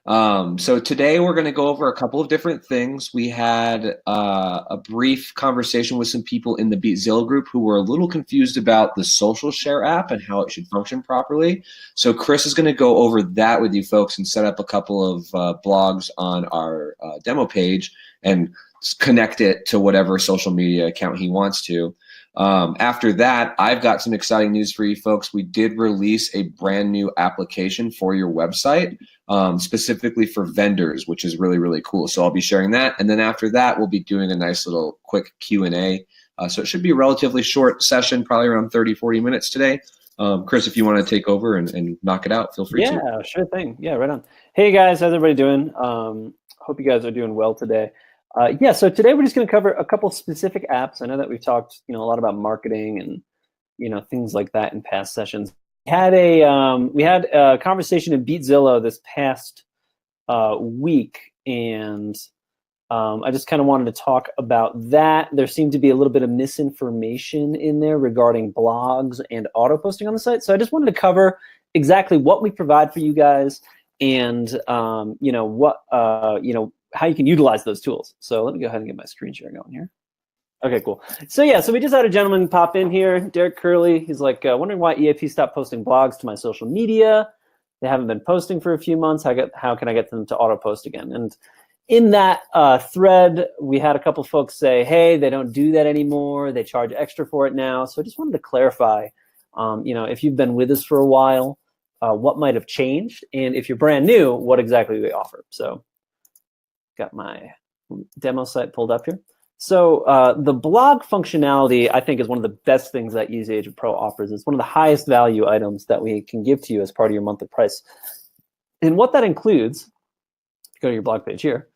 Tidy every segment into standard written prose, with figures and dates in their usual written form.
So today we're going to go over a couple of different things. We had a brief conversation with some people in the BeatZilla group who were a little confused about the social share app and how it should function properly. So Chris is going to go over that with you folks and set up a couple of blogs on our demo page and connect it to whatever social media account he wants to. After that, I've got some exciting news for you folks. We did release a brand new application for your website, specifically for vendors, which is really, really cool. So I'll be sharing that. And then after that, we'll be doing a nice little quick Q&A. So it should be a relatively short session, probably around 30, 40 minutes today. Chris, if you want to take over and knock it out, feel free to. Yeah, sure thing. Yeah, right on. Hey guys, how's everybody doing? Hope you guys are doing well today. Yeah, so today we're just going to cover a couple specific apps. I know that we've talked, a lot about marketing and things like that in past sessions. We had a conversation in BeatZilla this past week, and I just kind of wanted to talk about that. There seemed to be a little bit of misinformation in there regarding blogs and auto posting on the site. So I just wanted to cover exactly what we provide for you guys and how you can utilize those tools. So let me go ahead and get my screen share going here. Okay, cool. So yeah, so we just had a gentleman pop in here, Derek Curley. He's like, wondering why EAP stopped posting blogs to my social media. They haven't been posting for a few months. How can I get them to auto post again? And in that thread, we had a couple folks say, hey, they don't do that anymore. They charge extra for it now. So I just wanted to clarify, if you've been with us for a while, what might have changed, and if you're brand new, what exactly we offer. So got my demo site pulled up here. So the blog functionality, I think, is one of the best things that EasyAgentPro offers. It's one of the highest value items that we can give to you as part of your monthly price. And what that includes, if you go to your blog page here,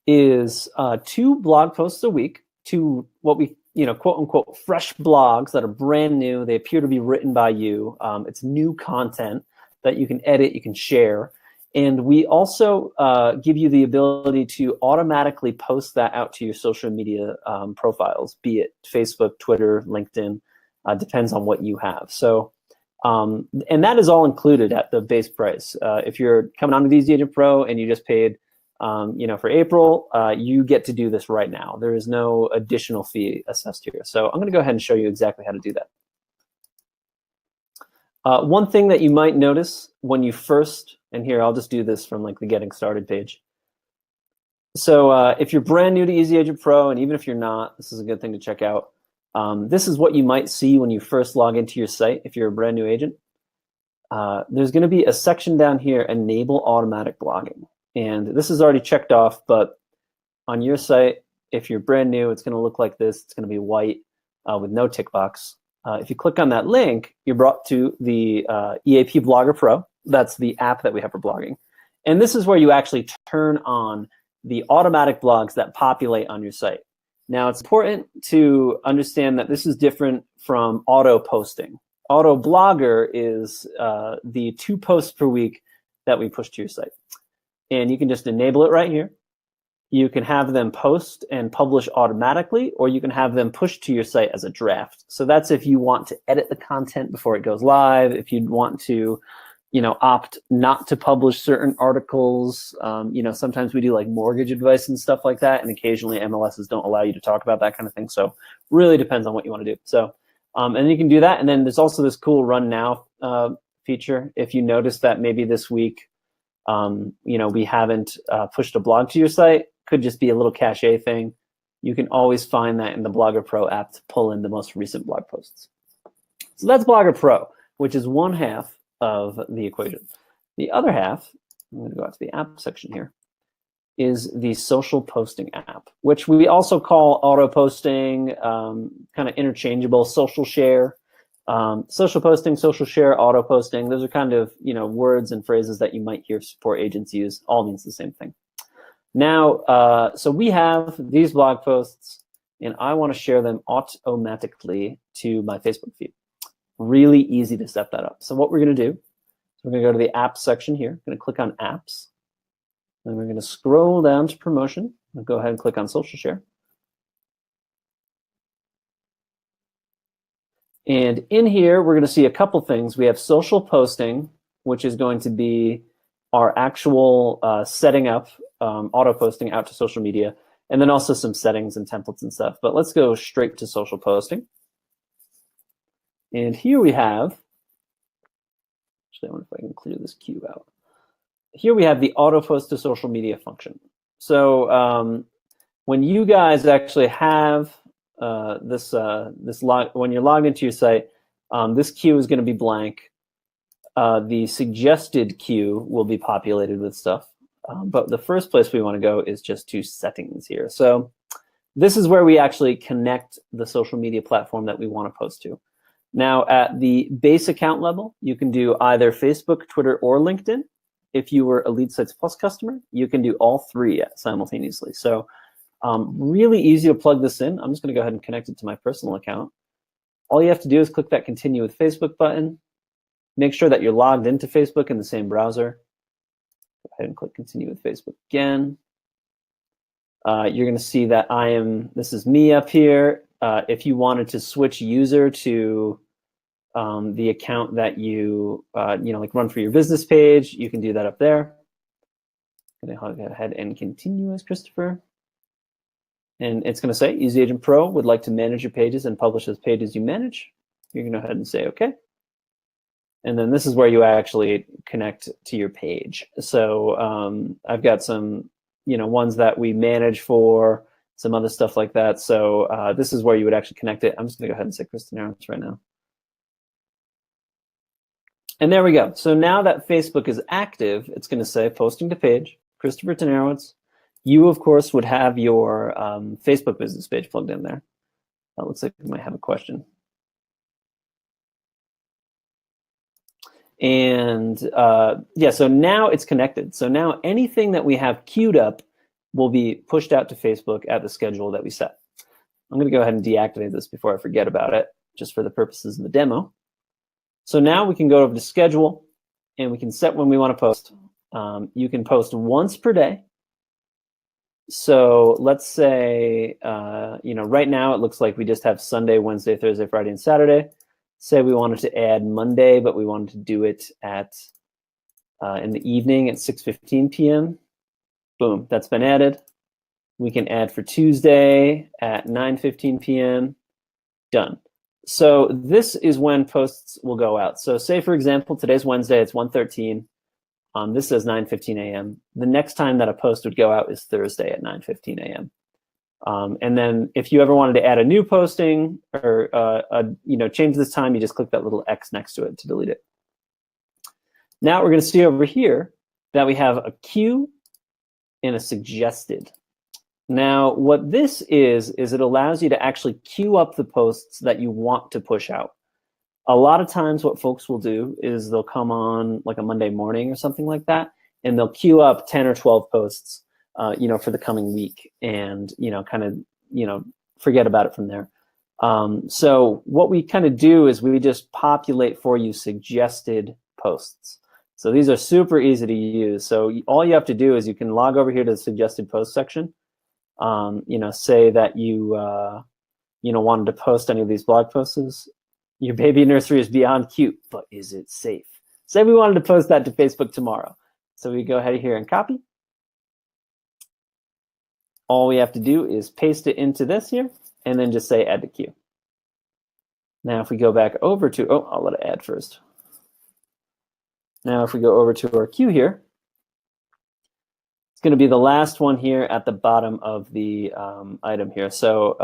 is 2 blog posts a week, 2 what we, quote unquote, fresh blogs that are brand new. They appear to be written by you. It's new content that you can edit, you can share. And we also give you the ability to automatically post that out to your social media profiles, be it Facebook, Twitter, LinkedIn, depends on what you have. So, and that is all included at the base price. If you're coming on to EasyAgentPro and you just paid, for April, you get to do this right now. There is no additional fee assessed here. So I'm going to go ahead and show you exactly how to do that. One thing that you might notice when you first, and here I'll just do this from like the getting started page. So if you're brand new to EasyAgentPro, and even if you're not, this is a good thing to check out. This is what you might see when you first log into your site if you're a brand new agent. There's going to be a section down here, Enable Automatic Blogging. And this is already checked off, but on your site, if you're brand new, it's going to look like this. It's going to be white with no tick box. If you click on that link, you're brought to the EAP Blogger Pro. That's the app that we have for blogging. And this is where you actually turn on the automatic blogs that populate on your site. Now, it's important to understand that this is different from auto posting. Auto blogger is the 2 posts per week that we push to your site. And you can just enable it right here. You can have them post and publish automatically, or you can have them pushed to your site as a draft. So that's if you want to edit the content before it goes live, if you want to, opt not to publish certain articles. Sometimes we do like mortgage advice and stuff like that, and occasionally MLSs don't allow you to talk about that kind of thing. So really depends on what you want to do. So, and you can do that. And then there's also this cool Run Now feature. If you notice that maybe this week, we haven't pushed a blog to your site, could just be a little cache thing. You can always find that in the Blogger Pro app to pull in the most recent blog posts. So that's Blogger Pro, which is one half of the equation. The other half, I'm going to go out to the app section here, is the social posting app, which we also call auto posting, kind of interchangeable, social share. Social posting, social share, auto posting, those are kind of, words and phrases that you might hear support agents use. All means the same thing. Now, so we have these blog posts, and I want to share them automatically to my Facebook feed. Really easy to set that up. So what we're going to do is we're going to go to the apps section here. I'm going to click on apps. Then we're going to scroll down to promotion. I'll go ahead and click on social share. And in here, we're going to see a couple things. We have social posting, which is going to be our actual setting up auto posting out to social media, and then also some settings and templates and stuff. But let's go straight to social posting. And here we have, actually I wonder if I can clear this queue out. Here we have the auto post to social media function. So when you guys actually have when you're logged into your site, this queue is going to be blank. The suggested queue will be populated with stuff. But the first place we want to go is just to settings here. So this is where we actually connect the social media platform that we want to post to. Now, at the base account level, you can do either Facebook, Twitter, or LinkedIn. If you were a LeadSites Plus customer, you can do all three simultaneously. So really easy to plug this in. I'm just going to go ahead and connect it to my personal account. All you have to do is click that Continue with Facebook button. Make sure that you're logged into Facebook in the same browser. Go ahead and click Continue with Facebook again. You're going to see that this is me up here. If you wanted to switch user to the account that you like run for your business page, you can do that up there. I'm going to go ahead and continue as Christopher. And it's going to say EasyAgentPro would like to manage your pages and publish those pages you manage. You're going to go ahead and say OK. And then this is where you actually connect to your page. So I've got some ones that we manage for, some other stuff like that. So this is where you would actually connect it. I'm just going to go ahead and say Kristen Aarons right now. And there we go. So now that Facebook is active, it's going to say posting to page, Christopher Tenarowitz. You, of course, would have your Facebook business page plugged in there. That looks like we might have a question. And yeah, so now it's connected. So now anything that we have queued up will be pushed out to Facebook at the schedule that we set. I'm going to go ahead and deactivate this before I forget about it, just for the purposes of the demo. So now we can go over to schedule, and we can set when we want to post. You can post once per day. So let's say, right now it looks like we just have Sunday, Wednesday, Thursday, Friday, and Saturday. Say we wanted to add Monday, but we wanted to do it at in the evening at 6:15 p.m. Boom, that's been added. We can add for Tuesday at 9:15 p.m. Done. So this is when posts will go out. So say, for example, today's Wednesday, it's 1:13. This says 9:15 a.m. The next time that a post would go out is Thursday at 9:15 a.m. And then if you ever wanted to add a new posting or change this time, you just click that little X next to it to delete it. Now we're going to see over here that we have a queue and a suggested. Now what this is it allows you to actually queue up the posts that you want to push out. A lot of times what folks will do is they'll come on like a Monday morning or something like that, and they'll queue up 10 or 12 posts for the coming week, and forget about it from there. So what we kind of do is we just populate for you suggested posts. So these are super easy to use. So all you have to do is you can log over here to the suggested post section. Say that you wanted to post any of these blog posts. Your baby nursery is beyond cute, but is it safe? Say we wanted to post that to Facebook tomorrow. So we go ahead here and copy. All we have to do is paste it into this here, and then just say add to queue. Now if we go back over to, I'll let it add first. Now if we go over to our queue here, it's going to be the last one here at the bottom of the item here. So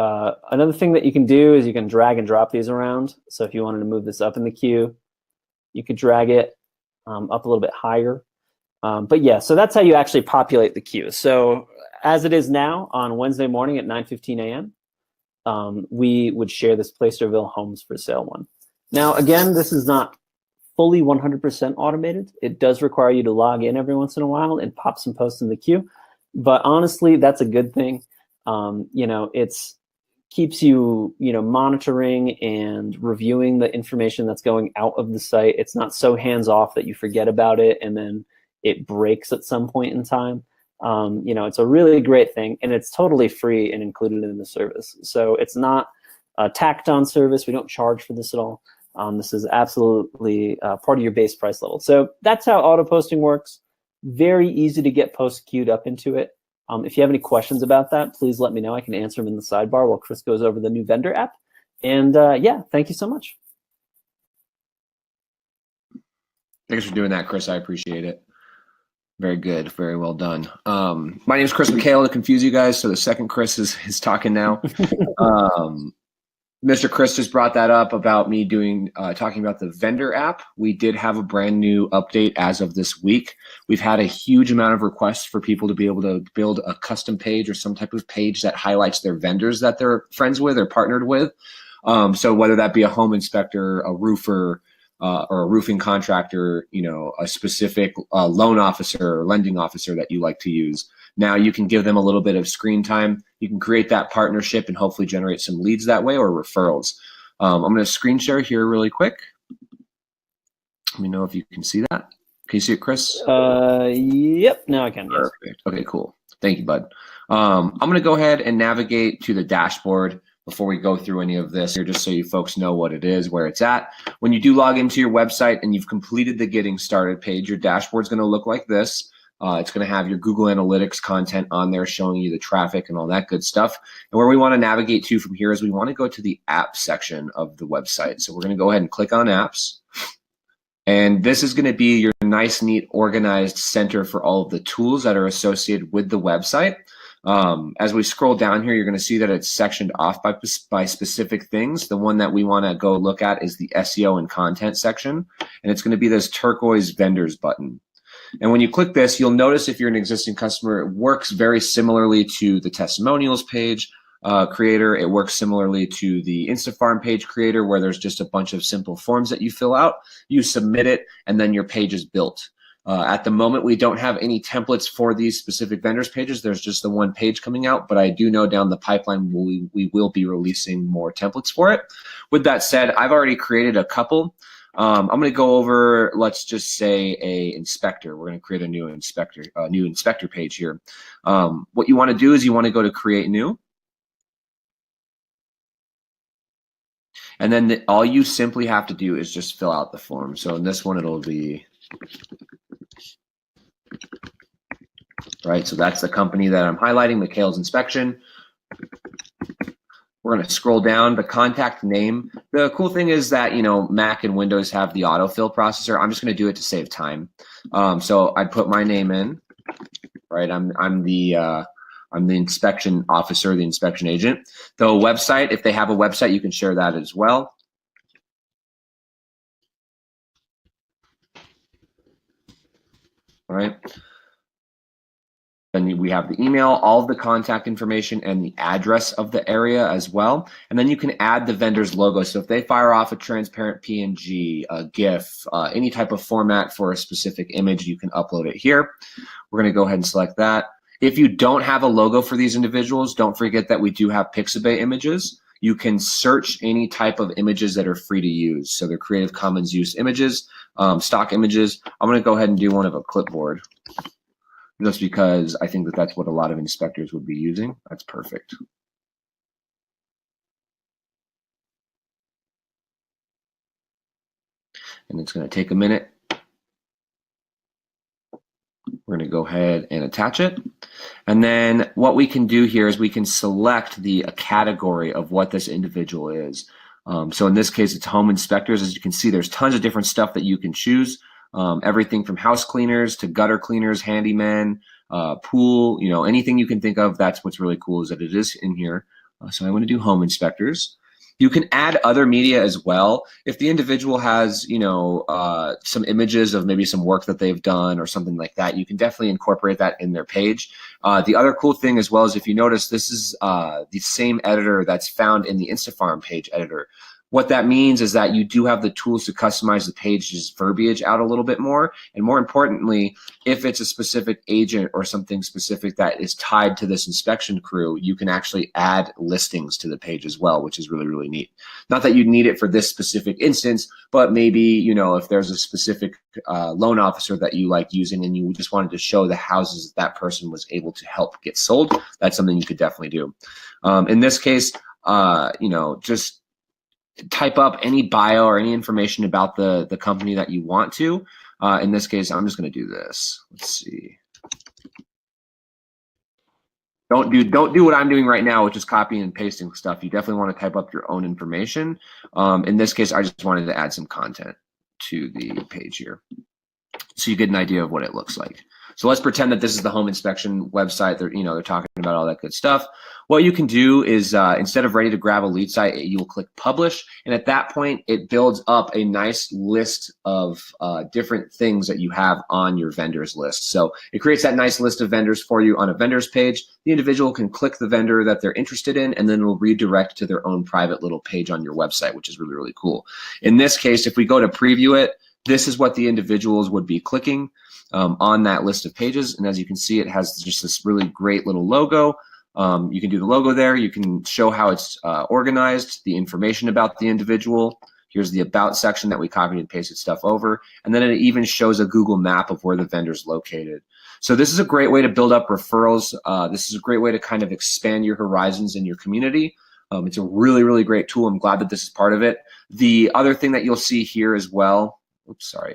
another thing that you can do is you can drag and drop these around. So if you wanted to move this up in the queue, you could drag it up a little bit higher. But yeah, so that's how you actually populate the queue. So as it is now on Wednesday morning at 9:15 a.m., we would share this Placerville homes for sale one. Now, again, this is not fully 100% automated. It does require you to log in every once in a while and pop some posts in the queue. But honestly, that's a good thing. It's keeps you, monitoring and reviewing the information that's going out of the site. It's not so hands-off that you forget about it and then it breaks at some point in time. It's a really great thing, and it's totally free and included in the service. So it's not a tacked on service. We don't charge for this at all. This is absolutely part of your base price level. So that's how auto posting works. Very easy to get posts queued up into it. If you have any questions about that, please let me know. I can answer them in the sidebar while Chris goes over the new vendor app. And yeah, thank you so much. Thanks for doing that, Chris. I appreciate it. Very good. Very well done. My name is Chris McHale, to confuse you guys. So the second Chris is talking now. Mr. Chris just brought that up about me talking about the vendor app. We did have a brand new update as of this week. We've had a huge amount of requests for people to be able to build a custom page or some type of page that highlights their vendors that they're friends with or partnered with. So whether that be a home inspector, a roofer, or a roofing contractor, a specific loan officer or lending officer that you like to use. Now you can give them a little bit of screen time. You can create that partnership and hopefully generate some leads that way or referrals. I'm going to screen share here really quick. Let me know if you can see that. Can you see it, Chris? Yep, now I can. Perfect. Yes. Okay, cool. Thank you, bud. I'm going to go ahead and navigate to the dashboard before we go through any of this here, just so you folks know what it is, where it's at. When you do log into your website and you've completed the getting started page, your dashboard's going to look like this. It's going to have your Google Analytics content on there showing you the traffic and all that good stuff. And where we want to navigate to from here is we want to go to the app section of the website. So we're going to go ahead and click on apps. And this is going to be your nice, neat, organized center for all of the tools that are associated with the website. As we scroll down here, you're going to see that it's sectioned off by specific things. The one that we want to go look at is the SEO and content section. And it's going to be this turquoise vendors button. And when you click this, you'll notice if you're an existing customer, it works very similarly to the testimonials page creator. It works similarly to the InstaFarm page creator, where there's just a bunch of simple forms that you fill out, you submit it, and then your page is built. At the moment, we don't have any templates for these specific vendors pages. There's just the one page coming out, but I do know down the pipeline we will be releasing more templates for it. With that said, I've already created a couple. I'm going to go over, let's just say, a inspector. We're going to create a new inspector page here. What you want to do is you want to go to create new. And then all you simply have to do is just fill out the form. So in this one, it'll be, right? So that's the company that I'm highlighting, McHale's Inspection. We're going to scroll down the contact name. The cool thing is that, Mac and Windows have the autofill processor. I'm just going to do it to save time. So I put my name in, right? I'm the inspection officer, the inspection agent. The website, if they have a website, you can share that as well. All right. Then we have the email, all of the contact information, and the address of the area as well. And then you can add the vendor's logo. So if they fire off a transparent PNG, a GIF, any type of format for a specific image, you can upload it here. We're going to go ahead and select that. If you don't have a logo for these individuals, don't forget that we do have Pixabay images. You can search any type of images that are free to use. So they're Creative Commons use images, stock images. I'm going to go ahead and do one of a clipboard, just because I think that that's what a lot of inspectors would be using. That's perfect. And it's going to take a minute. We're going to go ahead and attach it. And then what we can do here is we can select the category of what this individual is. So in this case, it's home inspectors. As you can see, there's tons of different stuff that you can choose. Everything from house cleaners to gutter cleaners, handymen, pool, anything you can think of. That's what's really cool, is that it is in here. So I want to do home inspectors. You can add other media as well. If the individual has, some images of maybe some work that they've done or something like that, you can definitely incorporate that in their page. The other cool thing as well is, if you notice, this is the same editor that's found in the InstaFarm page editor. What that means is that you do have the tools to customize the page's verbiage out a little bit more. And more importantly, if it's a specific agent or something specific that is tied to this inspection crew, you can actually add listings to the page as well, which is really, really neat. Not that you'd need it for this specific instance, but maybe, if there's a specific loan officer that you like using and you just wanted to show the houses that person was able to help get sold, that's something you could definitely do. In this case, just type up any bio or any information about the company that you want to. In this case, I'm just going to do this. Let's see. Don't do what I'm doing right now, which is copying and pasting stuff. You definitely want to type up your own information. In this case, I just wanted to add some content to the page here, so you get an idea of what it looks like. So let's pretend that this is the home inspection website. They're talking about all that good stuff. What you can do is instead of ready to grab a lead site, you'll click publish, and at that point, it builds up a nice list of different things that you have on your vendors list. So it creates that nice list of vendors for you on a vendors page. The individual can click the vendor that they're interested in, and then it'll redirect to their own private little page on your website, which is really, really cool. In this case, if we go to preview it, this is what the individuals would be clicking on that list of pages. And as you can see, it has just this really great little logo. You can do the logo there. You can show how it's organized, the information about the individual. Here's the about section that we copied and pasted stuff over. And then it even shows a Google map of where the vendor's located. So this is a great way to build up referrals. This is a great way to kind of expand your horizons in your community. It's a really, really great tool. I'm glad that this is part of it. The other thing that you'll see here as well,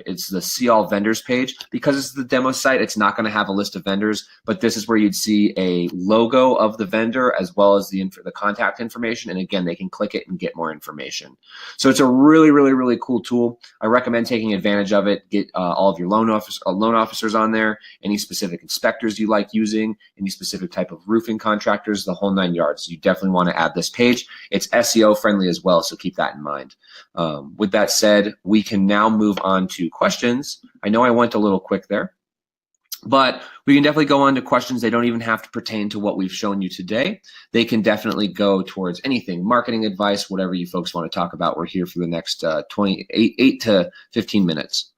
it's the see all vendors page. Because it's the demo site, it's not going to have a list of vendors, but this is where you'd see a logo of the vendor as well as the contact information. And again, they can click it and get more information. So it's a really, really, really cool tool. I recommend taking advantage of it. Get all of your loan officers on there, any specific inspectors you like using, any specific type of roofing contractors, the whole 9 yards. You definitely want to add this page. It's SEO friendly as well, so keep that in mind. With that said, we can now move on to questions. I know I went a little quick there, but we can definitely go on to questions. They don't even have to pertain to what we've shown you today. They can definitely go towards anything, marketing advice, whatever you folks want to talk about. We're here for the next 8 to 15 minutes.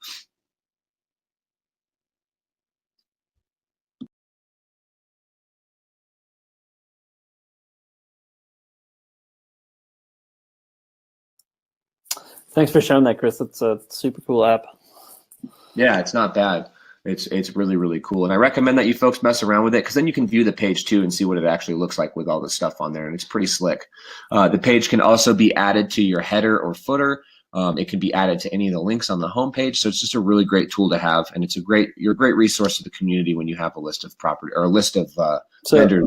Thanks for showing that, Chris. That's a super cool app. Yeah, it's not bad. It's really, really cool. And I recommend that you folks mess around with it, because then you can view the page too and see what it actually looks like with all the stuff on there. And it's pretty slick. The page can also be added to your header or footer. It can be added to any of the links on the homepage. So it's just a really great tool to have. And you're a great resource to the community when you have a list of property or a list of vendors.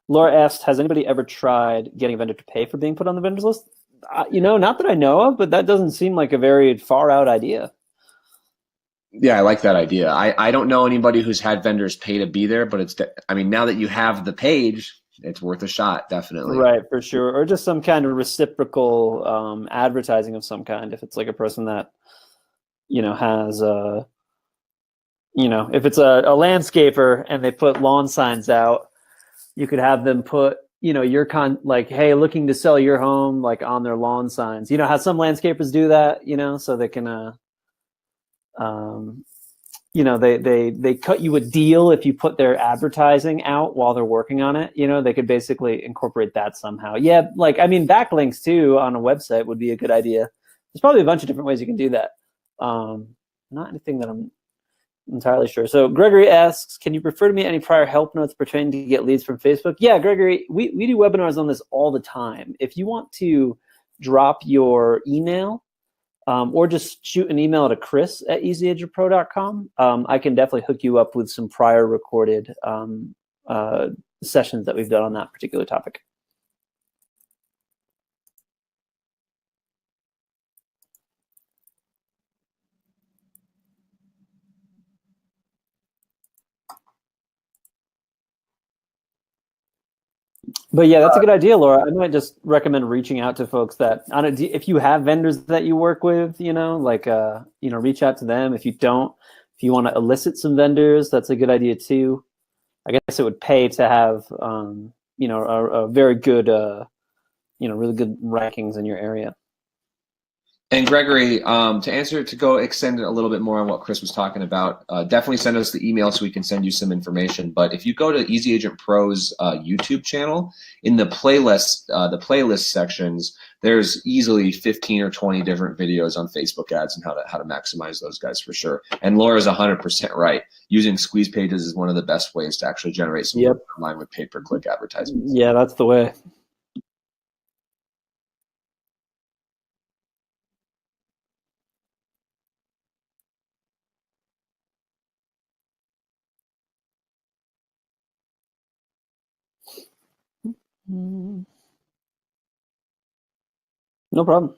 Laura asked, has anybody ever tried getting a vendor to pay for being put on the vendors list? Not that I know of, but that doesn't seem like a very far out idea. Yeah, I like that idea. I don't know anybody who's had vendors pay to be there, but now that you have the page, it's worth a shot, definitely. Right, for sure. Or just some kind of reciprocal advertising of some kind. If it's like a person that, has if it's a landscaper and they put lawn signs out, you could have them put, hey, looking to sell your home, like on their lawn signs. You know how some landscapers do that, so they can, they cut you a deal if you put their advertising out while they're working on it. They could basically incorporate that somehow. Yeah, backlinks too on a website would be a good idea. There's probably a bunch of different ways you can do that. Not anything that I'm entirely sure. So Gregory asks, can you refer to me any prior help notes pertaining to get leads from Facebook? Yeah, Gregory, we do webinars on this all the time. If you want to drop your email or just shoot an email to Chris at EasyAgentPro.com, I can definitely hook you up with some prior recorded sessions that we've done on that particular topic. But yeah, that's a good idea, Laura. I might just recommend reaching out to folks that, if you have vendors that you work with, reach out to them. If you don't, if you want to elicit some vendors, that's a good idea too. I guess it would pay to have, a very good, really good rankings in your area. And Gregory, to go extend a little bit more on what Chris was talking about, definitely send us the email so we can send you some information. But if you go to Easy Agent Pro's YouTube channel, in the playlist sections, there's easily 15 or 20 different videos on Facebook ads and how to maximize those guys for sure. And Laura's 100% right. Using squeeze pages is one of the best ways to actually generate some online with pay-per-click advertisements. Yeah, that's the way. No problem.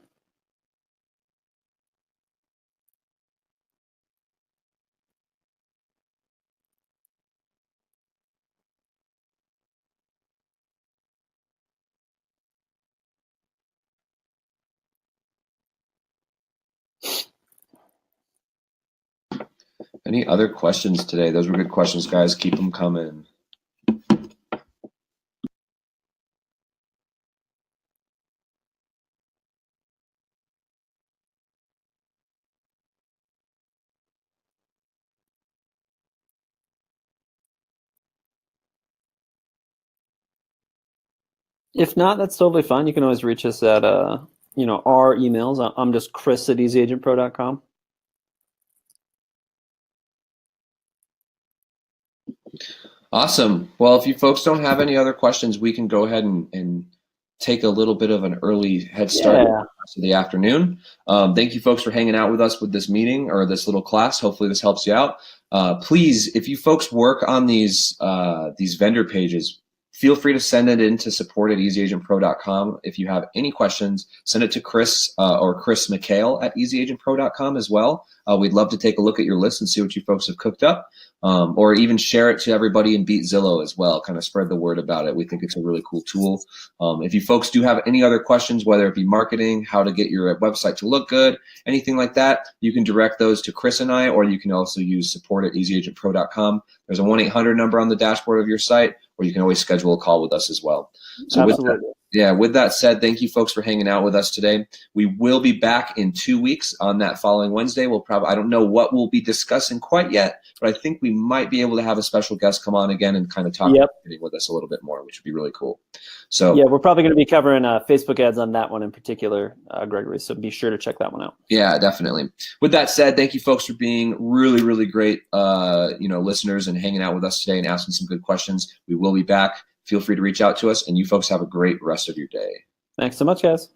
Any other questions today? Those were good questions, guys. Keep them coming. If not, that's totally fine. You can always reach us at our emails. I'm just Chris at EasyAgentPro.com. Awesome. Well, if you folks don't have any other questions, we can go ahead and take a little bit of an early head start to the afternoon. Thank you folks for hanging out with us with this meeting or this little class. Hopefully this helps you out. Please, if you folks work on these vendor pages, feel free to send it in to support@easyagentpro.com. If you have any questions, send it to Chris or Chris McHale at easyagentpro.com as well. We'd love to take a look at your list and see what you folks have cooked up. Or even share it to everybody and beat Zillow as well, kind of spread the word about it. We think it's a really cool tool. If you folks do have any other questions, whether it be marketing, how to get your website to look good, anything like that, you can direct those to Chris and I, or you can also use support@easyagentpro.com. There's a 1-800 number on the dashboard of your site, or you can always schedule a call with us as well. So Absolutely. with that said, thank you folks for hanging out with us today. We will be back in 2 weeks on that following Wednesday. I don't know what we'll be discussing quite yet, but I think we might be able to have a special guest come on again and kind of talk with us a little bit more, which would be really cool. So yeah, we're probably going to be covering Facebook ads on that one in particular, Gregory. So be sure to check that one out. Yeah, definitely. With that said, thank you folks for being really, really great, listeners and hanging out with us today and asking some good questions. We will be back. Feel free to reach out to us, and you folks have a great rest of your day. Thanks so much, guys.